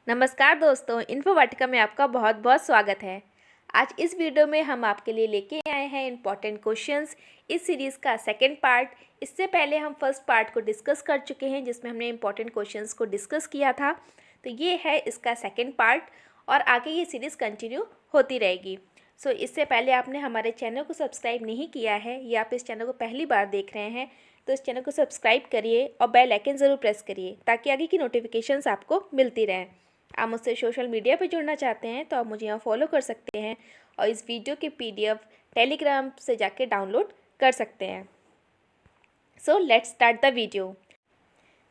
नमस्कार दोस्तों, इन्फोवाटिका में आपका बहुत बहुत स्वागत है। आज इस वीडियो में हम आपके लिए लेके आए हैं इम्पॉर्टेंट क्वेश्चंस, इस सीरीज़ का सेकंड पार्ट। इससे पहले हम फर्स्ट पार्ट को डिस्कस कर चुके हैं जिसमें हमने इम्पॉर्टेंट क्वेश्चंस को डिस्कस किया था। तो ये है इसका सेकंड पार्ट और आगे ये सीरीज़ कंटिन्यू होती रहेगी। इससे पहले आपने हमारे चैनल को सब्सक्राइब नहीं किया है या आप इस चैनल को पहली बार देख रहे हैं तो इस चैनल को सब्सक्राइब करिए और बेल आइकन ज़रूर प्रेस करिए ताकि आगे की नोटिफिकेशंस आपको मिलती रहें। आप मुझसे सोशल मीडिया पे जुड़ना चाहते हैं तो आप मुझे यहाँ फॉलो कर सकते हैं और इस वीडियो की PDF टेलीग्राम से जाके डाउनलोड कर सकते हैं। Let's start the video.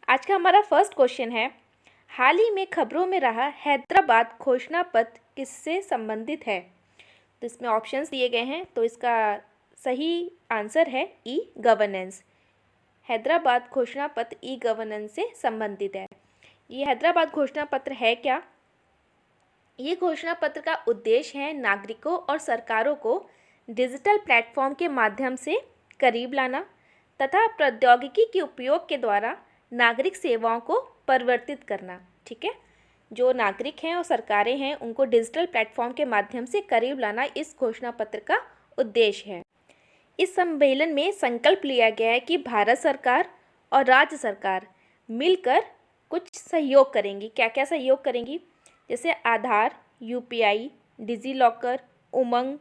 आज का हमारा फर्स्ट क्वेश्चन है, हाल ही में खबरों में रहा हैदराबाद घोषणा पत्र किससे संबंधित है? तो इसमें ऑप्शंस दिए गए हैं, तो इसका सही आंसर है ई गवर्नेंस। हैदराबाद घोषणा पत्र ई गवर्नेंस से संबंधित है। ये हैदराबाद घोषणा पत्र है क्या? ये घोषणा पत्र का उद्देश्य है नागरिकों और सरकारों को डिजिटल प्लेटफॉर्म के माध्यम से करीब लाना तथा प्रौद्योगिकी के उपयोग के द्वारा नागरिक सेवाओं को परिवर्तित करना। ठीक है, जो नागरिक हैं और सरकारें हैं उनको डिजिटल प्लेटफॉर्म के माध्यम से करीब लाना इस घोषणा पत्र का उद्देश्य है। इस सम्मेलन में संकल्प लिया गया है कि भारत सरकार और राज्य सरकार मिलकर कुछ सहयोग करेंगी। क्या क्या सहयोग करेंगी? जैसे आधार, UPI, डिजीलॉकर, उमंग,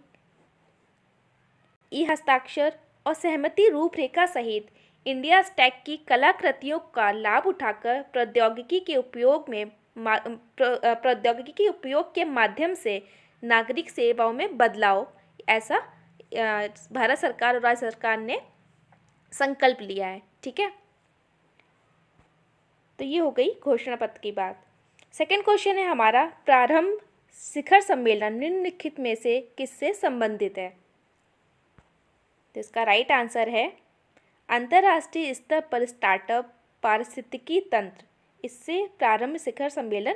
ई हस्ताक्षर और सहमति रूपरेखा सहित इंडिया स्टैक की कलाकृतियों का लाभ उठाकर प्रौद्योगिकी के उपयोग के माध्यम से नागरिक सेवाओं में बदलाव, ऐसा भारत सरकार और राज्य सरकार ने संकल्प लिया है। ठीक है, तो ये हो गई घोषणा पत्र की बात। सेकंड क्वेश्चन है हमारा, प्रारंभ शिखर सम्मेलन निम्नलिखित में से किससे संबंधित है? तो इसका राइट आंसर है अंतर्राष्ट्रीय स्तर पर स्टार्टअप पारिस्थितिकी तंत्र, इससे प्रारंभ शिखर सम्मेलन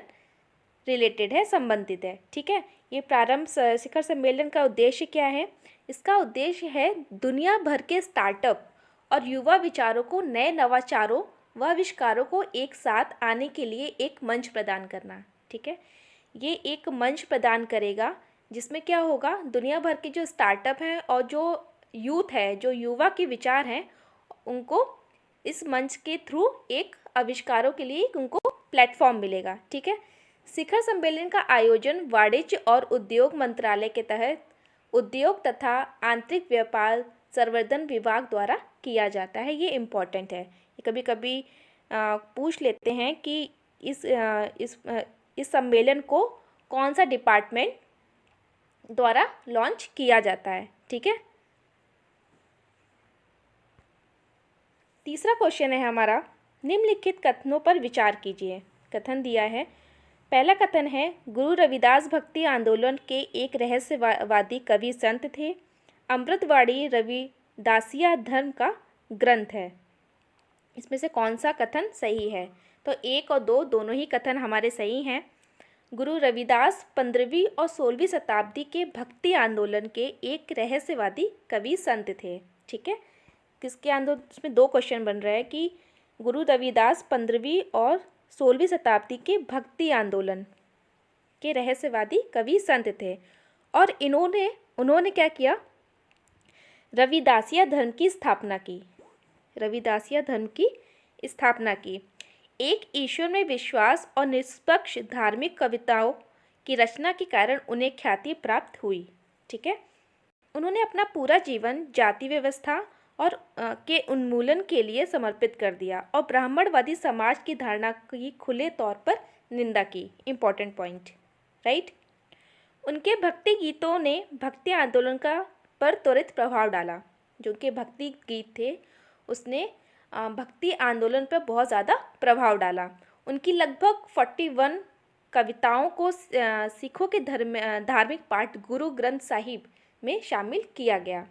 रिलेटेड है, संबंधित है। ठीक है, ये प्रारंभ शिखर सम्मेलन का उद्देश्य क्या है? इसका उद्देश्य है दुनिया भर के स्टार्टअप और युवा विचारों को नए नवाचारों व आविष्कारों को एक साथ आने के लिए एक मंच प्रदान करना। ठीक है, ये एक मंच प्रदान करेगा जिसमें क्या होगा, दुनिया भर के जो स्टार्टअप हैं और जो यूथ है, जो युवा के विचार हैं, उनको इस मंच के थ्रू एक आविष्कारों के लिए उनको प्लेटफॉर्म मिलेगा। ठीक है, शिखर सम्मेलन का आयोजन वाणिज्य और उद्योग मंत्रालय के तहत उद्योग तथा आंतरिक व्यापार संवर्धन विभाग द्वारा किया जाता है। ये इम्पॉर्टेंट है, कभी कभी पूछ लेते हैं कि इस सम्मेलन को कौन सा डिपार्टमेंट द्वारा लॉन्च किया जाता है। ठीक है, तीसरा क्वेश्चन है हमारा, निम्नलिखित कथनों पर विचार कीजिए। कथन दिया है, पहला कथन है, गुरु रविदास भक्ति आंदोलन के एक रहस्यवादी कवि संत थे। अमृतवाणी रविदासिया धर्म का ग्रंथ है। इसमें से कौन सा कथन सही है? तो 1 और 2 दोनों ही कथन हमारे सही हैं। गुरु रविदास 15वीं और 16वीं शताब्दी के भक्ति आंदोलन के एक रहस्यवादी कवि संत थे। ठीक है, किसके आंदोलन? इसमें 2 क्वेश्चन बन रहा है कि गुरु रविदास 15वीं और 16वीं शताब्दी के भक्ति आंदोलन के रहस्यवादी कवि संत थे और उन्होंने क्या किया? रविदासिया धर्म की स्थापना की। रविदासिया धर्म की स्थापना की। एक ईश्वर में विश्वास और निष्पक्ष धार्मिक कविताओं की रचना के कारण उन्हें ख्याति प्राप्त हुई। ठीक है, उन्होंने अपना पूरा जीवन जाति व्यवस्था और के उन्मूलन के लिए समर्पित कर दिया और ब्राह्मणवादी समाज की धारणा की खुले तौर पर निंदा की। Important point, right. उनके भक्ति गीतों ने भक्ति आंदोलन पर त्वरित प्रभाव डाला। जो उनके भक्ति गीत थे उसने भक्ति आंदोलन पर बहुत ज़्यादा प्रभाव डाला। उनकी लगभग 41 कविताओं को सिखों के धार्मिक पाठ गुरु ग्रंथ साहिब में शामिल किया गया।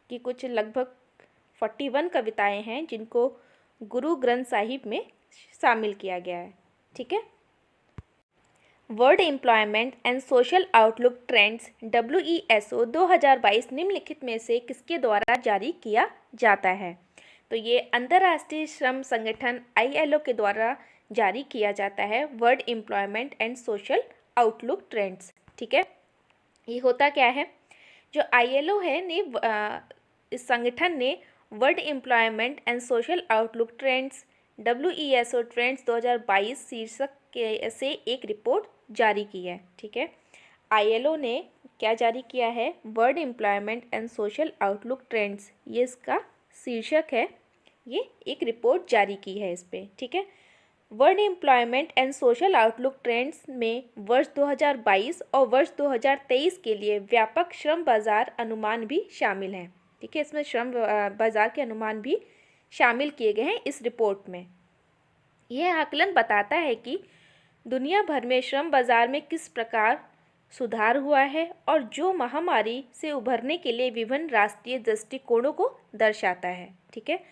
कि कुछ लगभग 41 कविताएं हैं जिनको गुरु ग्रंथ साहिब में शामिल किया गया है। ठीक है, world employment and social outlook trends WESO 2022 निम्नलिखित में से किसके द्वारा जारी किया जाता है? तो ये अंतर्राष्ट्रीय श्रम संगठन ILO के द्वारा जारी किया जाता है world employment and social outlook trends. ठीक है, ये होता क्या है, जो ILO है ने इस संगठन ने world employment and social outlook trends WESO trends 2022 शीर्षक के से एक रिपोर्ट जारी की है। ठीक है, ILO ने क्या जारी किया है, world employment and social outlook trends, ये इसका शीर्षक है, ये एक रिपोर्ट जारी की है इस पर। ठीक है, world employment and social outlook trends में वर्ष 2022 और वर्ष 2023 के लिए व्यापक श्रम बाजार अनुमान भी शामिल हैं। ठीक है, इसमें श्रम बाजार के अनुमान भी शामिल किए गए हैं इस रिपोर्ट में। यह आकलन बताता है कि दुनिया भर में श्रम बाजार में किस प्रकार सुधार हुआ है और जो महामारी से उभरने के लिए विभिन्न राष्ट्रीय दृष्टिकोणों को दर्शाता है। ठीक है,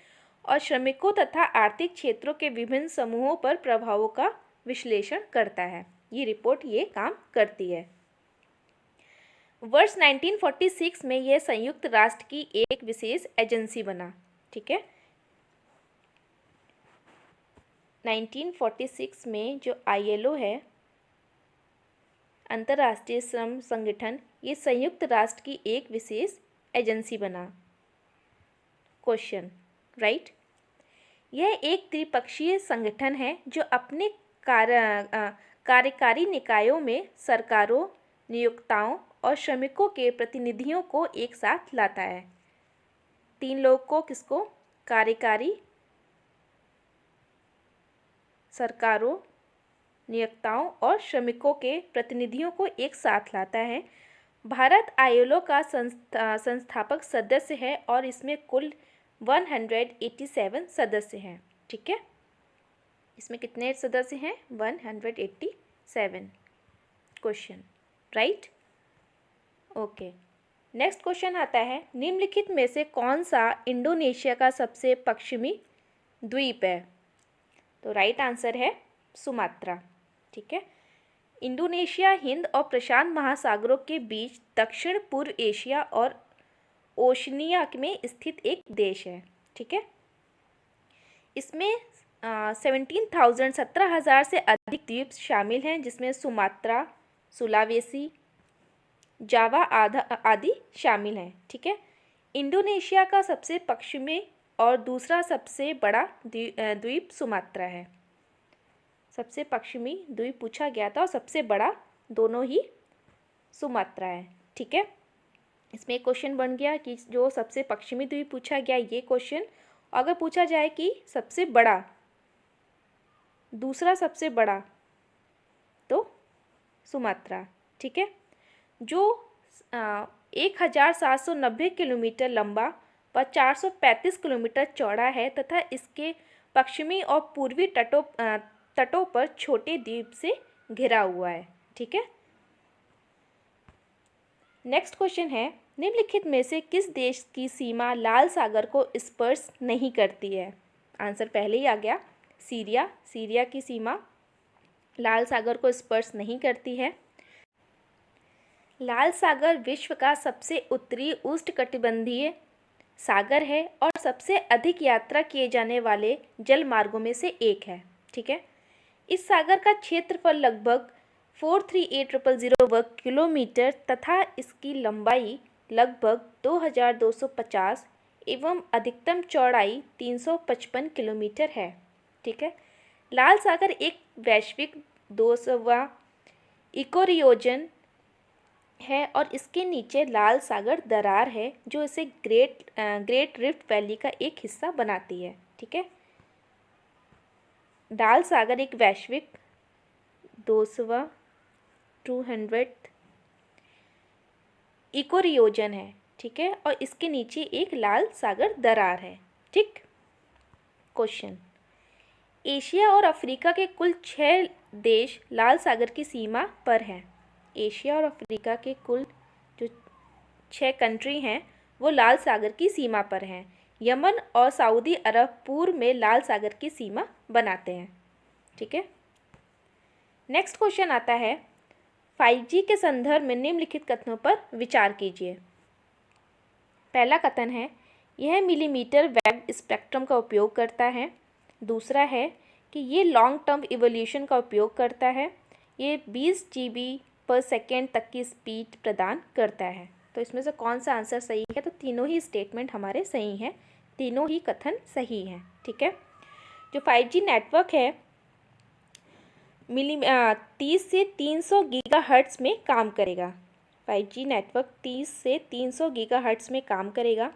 और श्रमिकों तथा आर्थिक क्षेत्रों के विभिन्न समूहों पर प्रभावों का विश्लेषण करता है। ये रिपोर्ट ये काम करती है। वर्ष 1946 में यह संयुक्त राष्ट्र की एक विशेष एजेंसी बना। ठीक है, 1946 में जो ILO है, अंतर्राष्ट्रीय श्रम संगठन, ये संयुक्त राष्ट्र की एक विशेष एजेंसी बना। Question, right. यह एक त्रिपक्षीय संगठन है जो अपने कार्यकारी निकायों में सरकारों, नियोक्ताओं और श्रमिकों के प्रतिनिधियों को एक साथ लाता है। 3 लोग को, किसको, कार्यकारी, सरकारों, नियोक्ताओं और श्रमिकों के प्रतिनिधियों को एक साथ लाता है। भारत ILO का संस्थापक सदस्य है और इसमें कुल 187 सदस्य हैं। ठीक है, इसमें कितने सदस्य हैं, 187। Question, right. Okay, next question आता है, निम्नलिखित में से कौन सा इंडोनेशिया का सबसे पश्चिमी द्वीप है? तो राइट आंसर है सुमात्रा। ठीक है, इंडोनेशिया हिंद और प्रशांत महासागरों के बीच दक्षिण पूर्व एशिया और ओशनिया में स्थित एक देश है। ठीक है, इसमें 17,000 से अधिक द्वीप शामिल हैं, जिसमें सुमात्रा, सुलावेसी, जावा आदि शामिल हैं। ठीक है, इंडोनेशिया का सबसे पश्चिमी और दूसरा सबसे बड़ा द्वीप सुमात्रा है। सबसे पश्चिमी द्वीप पूछा गया था और सबसे बड़ा दोनों ही सुमात्रा है। ठीक है, इसमें एक क्वेश्चन बन गया कि जो सबसे पश्चिमी द्वीप पूछा गया ये क्वेश्चन, अगर पूछा जाए कि सबसे बड़ा, दूसरा सबसे बड़ा, तो सुमात्रा। ठीक है, जो 1790 किलोमीटर लंबा व 435 किलोमीटर चौड़ा है तथा इसके पश्चिमी और पूर्वी तटों पर छोटे द्वीप से घिरा हुआ है। ठीक है, नेक्स्ट क्वेश्चन है, निम्नलिखित में से किस देश की सीमा लाल सागर को स्पर्श नहीं करती है? आंसर पहले ही आ गया, सीरिया। सीरिया की सीमा लाल सागर को स्पर्श नहीं करती है। लाल सागर विश्व का सबसे उत्तरी उष्णकटिबंधीय सागर है और सबसे अधिक यात्रा किए जाने वाले जल मार्गों में से एक है। ठीक है, इस सागर का क्षेत्रफल लगभग 438,000 वर्ग किलोमीटर तथा इसकी लंबाई लगभग 2,250 एवं अधिकतम चौड़ाई 355 किलोमीटर है। ठीक है, लाल सागर एक वैश्विक 200वां इकोरियोजन है और इसके नीचे लाल सागर दरार है जो इसे ग्रेट रिफ्ट वैली का एक हिस्सा बनाती है। ठीक है, लाल सागर एक वैश्विक 200वां इकोरियोजन है। ठीक है, और इसके नीचे एक लाल सागर दरार है। ठीक, क्वेश्चन, एशिया और अफ्रीका के कुल 6 देश लाल सागर की सीमा पर हैं। एशिया और अफ्रीका के कुल जो 6 कंट्री हैं वो लाल सागर की सीमा पर हैं। यमन और सऊदी अरब पूर्व में लाल सागर की सीमा बनाते हैं। ठीक है, नेक्स्ट क्वेश्चन आता है, 5G के संदर्भ में निम्नलिखित कथनों पर विचार कीजिए। पहला कथन है, यह मिलीमीटर वेव स्पेक्ट्रम का उपयोग करता है। दूसरा है, कि ये लॉन्ग टर्म इवोल्यूशन का उपयोग करता है। ये 20 GB/सेकेंड तक की स्पीड प्रदान करता है। तो इसमें से कौन सा आंसर सही है? तो तीनों ही स्टेटमेंट हमारे सही हैं, तीनों ही कथन सही हैं। ठीक है। जो 5G नेटवर्क है 30 से 300 गीगाहर्ट्ज़ में काम करेगा। 5G नेटवर्क 30 से 300 गीगाहर्ट्ज़ में काम करेगा।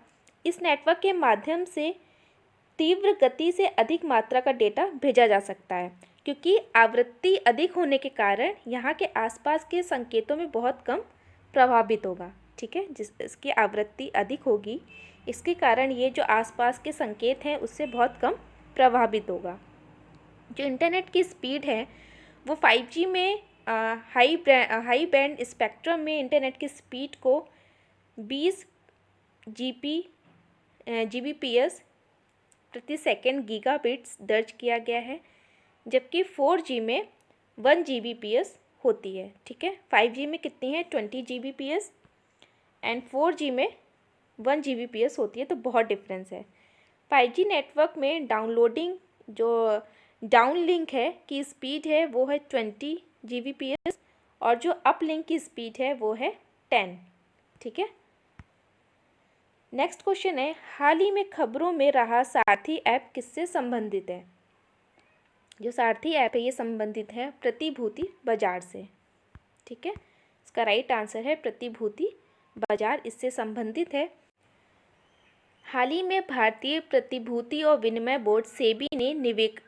इस नेटवर्क के माध्यम से तीव्र गति से अधिक मात्रा का डेटा भेजा जा सकता है, क्योंकि आवृत्ति अधिक होने के कारण यहाँ के आसपास के संकेतों में बहुत कम प्रभावित होगा। ठीक है, इसकी आवृत्ति अधिक होगी, इसके कारण ये जो आसपास के संकेत हैं उससे बहुत कम प्रभावित होगा। जो इंटरनेट की स्पीड है वो 5G में हाई बैंड स्पेक्ट्रम में इंटरनेट की स्पीड को 20 Gbps प्रति सेकेंड गीगाबिट्स दर्ज किया गया है, जबकि 4G में 1 Gbps होती है। ठीक है, 5G में कितनी है? 20 Gbps एंड 4G में 1 Gbps होती है, तो बहुत डिफरेंस है। 5G नेटवर्क में डाउनलोडिंग जो डाउनलिंक है की स्पीड है वो है 20 Gbps और जो अपलिंक की स्पीड है वो है 10। ठीक है। नेक्स्ट क्वेश्चन है, हाल ही में खबरों में रहा सारथी ऐप किससे संबंधित है? जो सारथी ऐप है ये संबंधित है प्रतिभूति बाजार से। ठीक है, इसका राइट आंसर है प्रतिभूति बाजार, इससे संबंधित है। हाल ही में भारतीय प्रतिभूति और विनिमय बोर्ड सेबी ने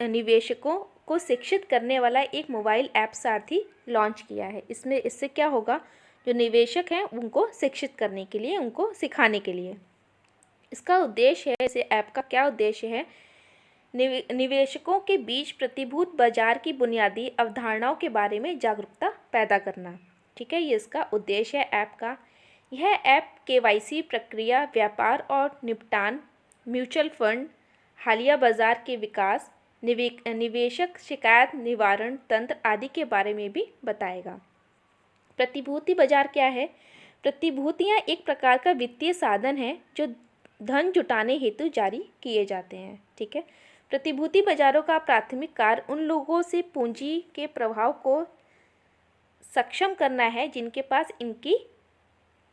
निवेशकों को शिक्षित करने वाला एक मोबाइल ऐप सारथी लॉन्च किया है। इससे क्या होगा? जो निवेशक हैं उनको शिक्षित करने के लिए, उनको सिखाने के लिए इसका उद्देश्य है। इस ऐप का क्या उद्देश्य है? निवेशकों के बीच प्रतिभूति बाजार की बुनियादी अवधारणाओं के बारे में जागरूकता पैदा करना। ठीक है, ये इसका उद्देश्य है ऐप का। यह ऐप KYC प्रक्रिया, व्यापार और निपटान, म्यूचुअल फंड, हालिया बाजार के विकास, निवेशक शिकायत निवारण तंत्र आदि के बारे में भी बताएगा। प्रतिभूति बाजार क्या है? प्रतिभूतियां एक प्रकार का वित्तीय साधन है जो धन जुटाने हेतु जारी किए जाते हैं। ठीक है, प्रतिभूति बाजारों का प्राथमिक कार्य उन लोगों से पूंजी के प्रवाह को सक्षम करना है जिनके पास इनकी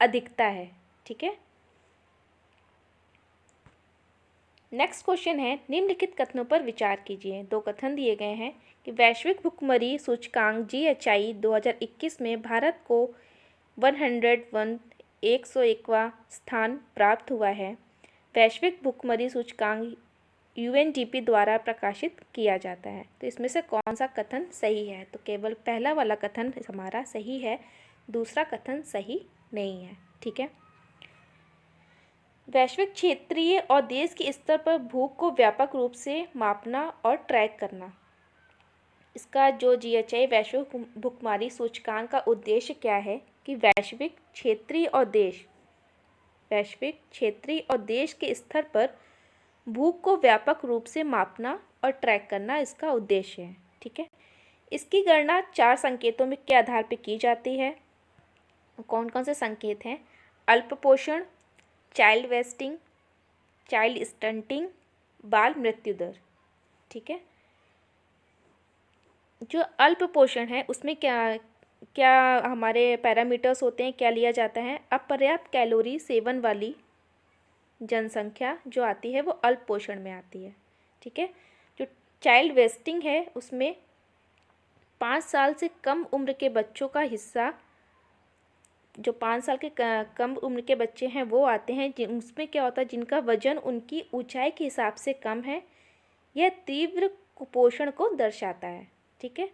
अधिकता है। ठीक है। नेक्स्ट क्वेश्चन है, निम्नलिखित कथनों पर विचार कीजिए। दो कथन दिए गए हैं कि वैश्विक भुखमरी सूचकांक GHI 2021 में भारत को 101वां स्थान प्राप्त हुआ है। वैश्विक भुखमरी सूचकांक UNDP द्वारा प्रकाशित किया जाता है। तो इसमें से कौन सा कथन सही है? तो केवल पहला वाला कथन हमारा सही है, दूसरा कथन सही नहीं है। ठीक है। वैश्विक, क्षेत्रीय और देश के स्तर पर भूख को व्यापक रूप से मापना और ट्रैक करना। इसका जो GHI वैश्विक भुखमरी सूचकांक का उद्देश्य क्या है कि वैश्विक, क्षेत्रीय और देश के स्तर पर भूख को व्यापक रूप से मापना और ट्रैक करना इसका उद्देश्य है। ठीक है। इसकी गणना 4 संकेतों में के आधार पर की जाती है। कौन कौन से संकेत हैं? अल्प पोषण, चाइल्ड वेस्टिंग, चाइल्ड स्टंटिंग, बाल मृत्यु दर। ठीक है। जो अल्प पोषण है उसमें क्या हमारे पैरामीटर्स होते हैं, क्या लिया जाता है? अपर्याप्त कैलोरी सेवन वाली जनसंख्या जो आती है वो अल्प पोषण में आती है। ठीक है। जो चाइल्ड वेस्टिंग है उसमें 5 साल से कम उम्र के बच्चों का हिस्सा, जो 5 साल के कम उम्र के बच्चे हैं वो आते हैं, उसमें क्या होता है? जिनका वजन उनकी ऊंचाई के हिसाब से कम है, यह तीव्र कुपोषण को दर्शाता है। ठीक है।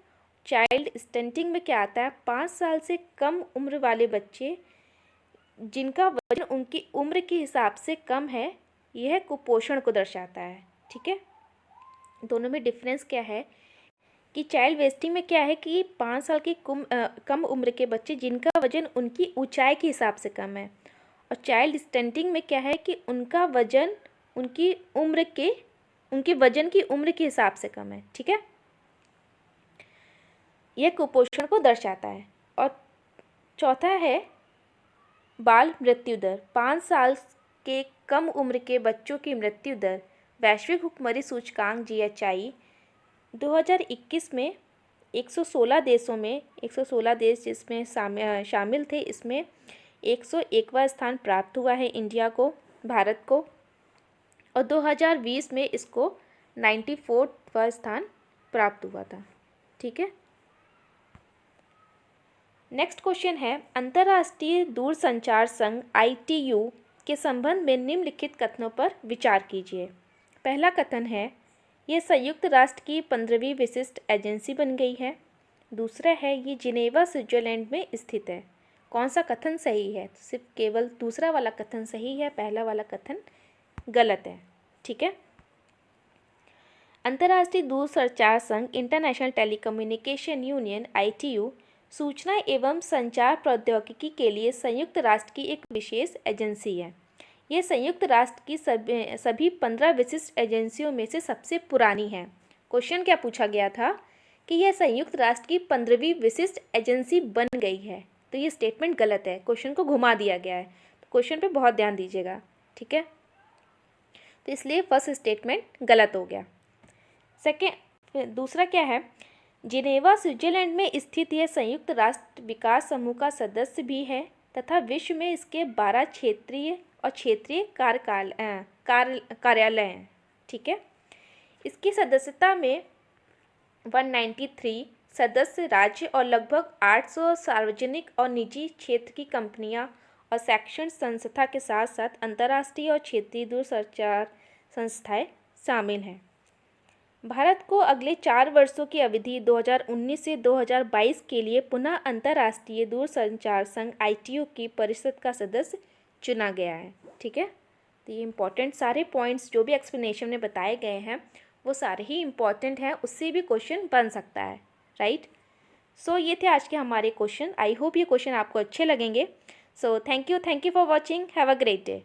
चाइल्ड स्टंटिंग में क्या आता है? 5 साल से कम उम्र वाले बच्चे जिनका वजन उनकी उम्र के हिसाब से कम है, यह कुपोषण को दर्शाता है। ठीक है। दोनों में डिफरेंस क्या है कि चाइल्ड वेस्टिंग में क्या है कि 5 साल के कम उम्र के बच्चे जिनका वजन उनकी ऊंचाई के हिसाब से कम है, और चाइल्ड स्टंटिंग में क्या है कि उनका वजन उनके वजन की उम्र के हिसाब से कम है। ठीक है। यह कुपोषण को दर्शाता है। और चौथा है बाल मृत्यु दर। 5 साल के कम उम्र के बच्चों की मृत्यु दर वैश्विक भुखमरी सूचकांक GHI 2021 में 116 देशों में 116 देश जिसमें शामिल थे, इसमें 101वां स्थान प्राप्त हुआ है इंडिया को, भारत को। और 2020 में इसको 94वां स्थान प्राप्त हुआ था। ठीक है। नेक्स्ट क्वेश्चन है, अंतर्राष्ट्रीय दूरसंचार संघ ITU के संबंध में निम्नलिखित कथनों पर विचार कीजिए। पहला कथन है, ये संयुक्त राष्ट्र की 15वीं विशिष्ट एजेंसी बन गई है। दूसरा है, ये जिनेवा स्विट्जरलैंड में स्थित है। कौन सा कथन सही है? सिर्फ केवल दूसरा वाला कथन सही है, पहला वाला कथन गलत है। ठीक है। अंतर्राष्ट्रीय दूरसंचार संघ इंटरनेशनल टेलीकम्युनिकेशन यूनियन ITU सूचना एवं संचार प्रौद्योगिकी के लिए संयुक्त राष्ट्र की एक विशेष एजेंसी है। यह संयुक्त राष्ट्र की सभी 15 विशिष्ट एजेंसियों में से सबसे पुरानी है। क्वेश्चन क्या पूछा गया था कि यह संयुक्त राष्ट्र की 15वीं विशिष्ट एजेंसी बन गई है, तो ये स्टेटमेंट गलत है। क्वेश्चन को घुमा दिया गया है, तो क्वेश्चन पे बहुत ध्यान दीजिएगा। ठीक है, तो इसलिए फर्स्ट स्टेटमेंट गलत हो गया। दूसरा क्या है, जिनेवा स्विट्जरलैंड में स्थित यह संयुक्त राष्ट्र विकास समूह का सदस्य भी है तथा विश्व में इसके 12 क्षेत्रीय और क्षेत्रीय कार्यालय हैं। ठीक है। इसकी सदस्यता में 193 सदस्य राज्य और लगभग 800 सार्वजनिक और निजी क्षेत्र की कंपनियां और शैक्षणिक संस्था के साथ साथ अंतर्राष्ट्रीय और क्षेत्रीय दूरसंचार संस्थाएं शामिल हैं। भारत को अगले 4 वर्षों की अवधि 2019 से 2022 के लिए पुनः अंतर्राष्ट्रीय दूरसंचार संघ ITU की परिषद का सदस्य चुना गया है। ठीक है, तो ये इंपॉर्टेंट सारे पॉइंट्स जो भी एक्सप्लेनेशन में बताए गए हैं वो सारे ही इंपॉर्टेंट हैं, उससे भी क्वेश्चन बन सकता है। राइट। सो ये थे आज के हमारे क्वेश्चन। आई होप ये क्वेश्चन आपको अच्छे लगेंगे। So thank you for watching. Have a great day.